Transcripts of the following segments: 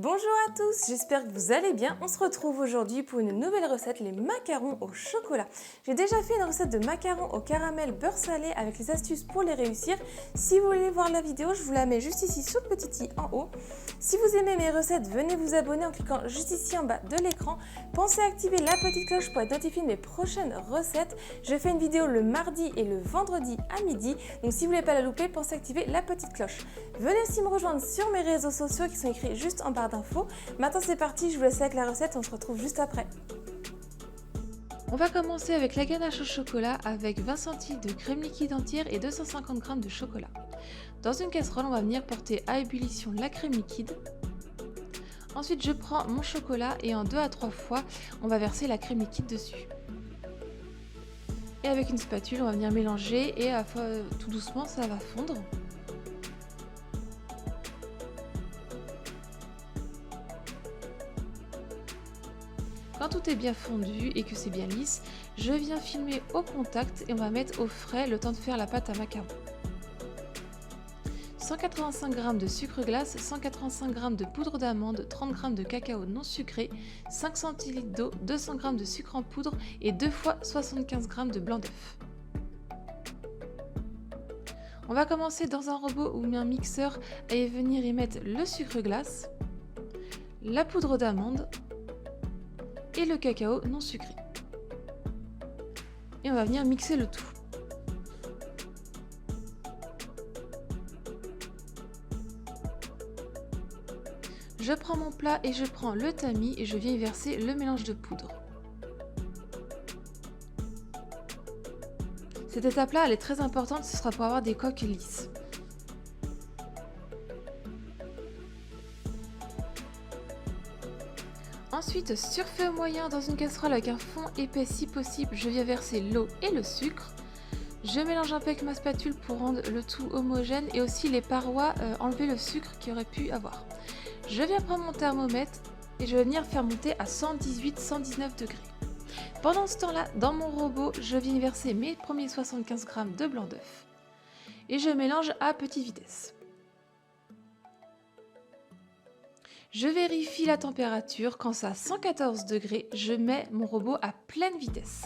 Bonjour à tous, j'espère que vous allez bien. On se retrouve aujourd'hui pour une nouvelle recette, les macarons au chocolat. J'ai déjà fait une recette de macarons au caramel beurre salé avec les astuces pour les réussir. Si vous voulez voir la vidéo, je vous la mets juste ici sur le petit i en haut. Si vous aimez mes recettes, venez vous abonner en cliquant juste ici en bas de l'écran. Pensez à activer la petite cloche pour être notifié de mes prochaines recettes. Je fais une vidéo le mardi et le vendredi à midi, donc si vous ne voulez pas la louper, pensez à activer la petite cloche. Venez aussi me rejoindre sur mes réseaux sociaux qui sont écrits juste en barre d'infos. Maintenant c'est parti, je vous laisse avec la recette, on se retrouve juste après. On va commencer avec la ganache au chocolat avec 20 centilitres de crème liquide entière et 250 g de chocolat. Dans une casserole, on va venir porter à ébullition la crème liquide. Ensuite, je prends mon chocolat et en 2 à 3 fois, on va verser la crème liquide dessus. Et avec une spatule, on va venir mélanger et à la fois tout doucement, ça va fondre. Quand tout est bien fondu et que c'est bien lisse, je viens filmer au contact et on va mettre au frais le temps de faire la pâte à macarons. 185 g de sucre glace, 185 g de poudre d'amande, 30 g de cacao non sucré, 5 centilitres d'eau, 200 g de sucre en poudre et 2 fois 75 g de blanc d'œuf. On va commencer dans un robot ou un mixeur et venir y mettre le sucre glace, la poudre d'amande et le cacao non sucré. Et on va venir mixer le tout. Je prends mon plat et je prends le tamis et je viens y verser le mélange de poudre. Cette étape-là, elle est très importante, ce sera pour avoir des coques lisses. Ensuite, sur feu moyen, dans une casserole avec un fond épais si possible, je viens verser l'eau et le sucre. Je mélange un peu avec ma spatule pour rendre le tout homogène et aussi les parois, enlever le sucre qu'il aurait pu avoir. Je viens prendre mon thermomètre et je vais venir faire monter à 118-119 degrés. Pendant ce temps-là, dans mon robot, je viens verser mes premiers 75 g de blanc d'œuf et je mélange à petite vitesse. Je vérifie la température, quand c'est à 114 degrés, je mets mon robot à pleine vitesse.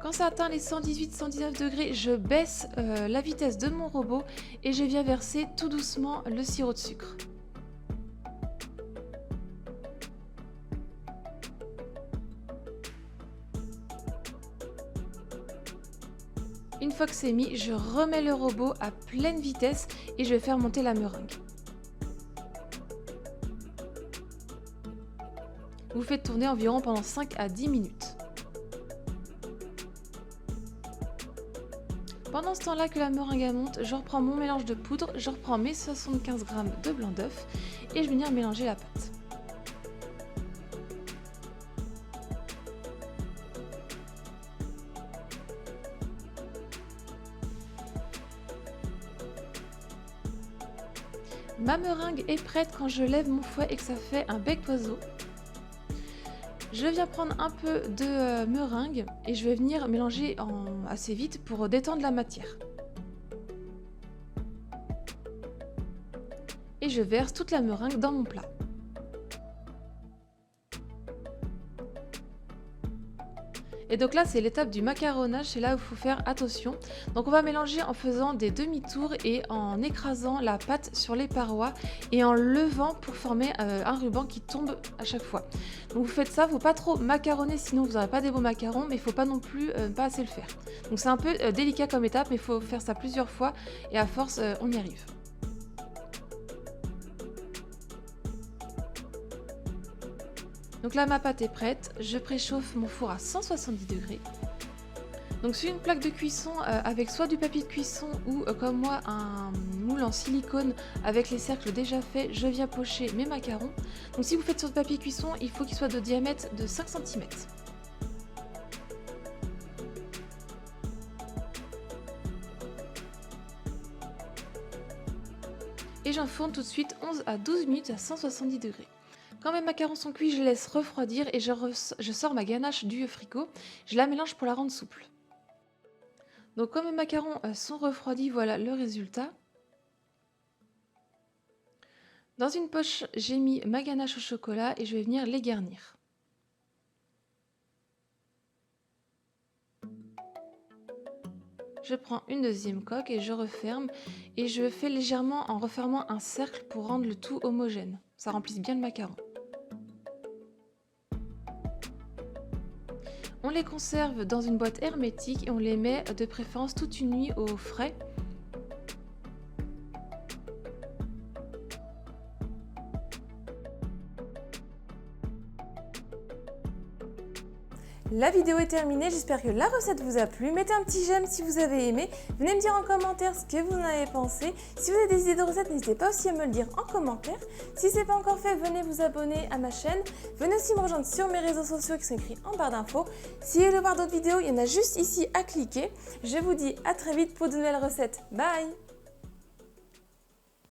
Quand ça atteint les 118-119 degrés, je baisse la vitesse de mon robot et je viens verser tout doucement le sirop de sucre. Une fois que c'est mis, je remets le robot à pleine vitesse et je vais faire monter la meringue. Vous faites tourner environ pendant 5 à 10 minutes. Pendant ce temps-là que la meringue monte, je reprends mon mélange de poudre, je reprends mes 75 g de blanc d'œuf et je vais venir mélanger la pâte. Ma meringue est prête quand je lève mon fouet et que ça fait un bec d'oiseau. Je viens prendre un peu de meringue et je vais venir mélanger assez vite pour détendre la matière. Et je verse toute la meringue dans mon plat. Et donc là, c'est l'étape du macaronnage, c'est là où il faut faire attention. Donc on va mélanger en faisant des demi-tours et en écrasant la pâte sur les parois et en levant pour former un ruban qui tombe à chaque fois. Donc vous faites ça, il ne faut pas trop macaronner, sinon vous n'aurez pas des beaux macarons, mais il ne faut pas non plus pas assez le faire. Donc c'est un peu délicat comme étape, mais il faut faire ça plusieurs fois et à force, on y arrive. Donc là, ma pâte est prête, je préchauffe mon four à 170 degrés. Donc sur une plaque de cuisson avec soit du papier de cuisson ou comme moi un moule en silicone avec les cercles déjà faits, je viens pocher mes macarons. Donc si vous faites sur le papier cuisson, il faut qu'il soit de diamètre de 5 cm. Et j'enfourne tout de suite 11 à 12 minutes à 170 degrés. Quand mes macarons sont cuits, je les laisse refroidir et je sors ma ganache du frigo. Je la mélange pour la rendre souple. Donc comme mes macarons sont refroidis, voilà le résultat. Dans une poche, j'ai mis ma ganache au chocolat et je vais venir les garnir. Je prends une deuxième coque et je referme et je fais légèrement en refermant un cercle pour rendre le tout homogène. Ça remplisse bien le macaron. On les conserve dans une boîte hermétique et on les met de préférence toute une nuit au frais. La vidéo est terminée, j'espère que la recette vous a plu. Mettez un petit j'aime si vous avez aimé. Venez me dire en commentaire ce que vous en avez pensé. Si vous avez des idées de recettes, n'hésitez pas aussi à me le dire en commentaire. Si ce n'est pas encore fait, venez vous abonner à ma chaîne. Venez aussi me rejoindre sur mes réseaux sociaux qui sont écrits en barre d'infos. Si vous voulez voir d'autres vidéos, il y en a juste ici à cliquer. Je vous dis à très vite pour de nouvelles recettes. Bye!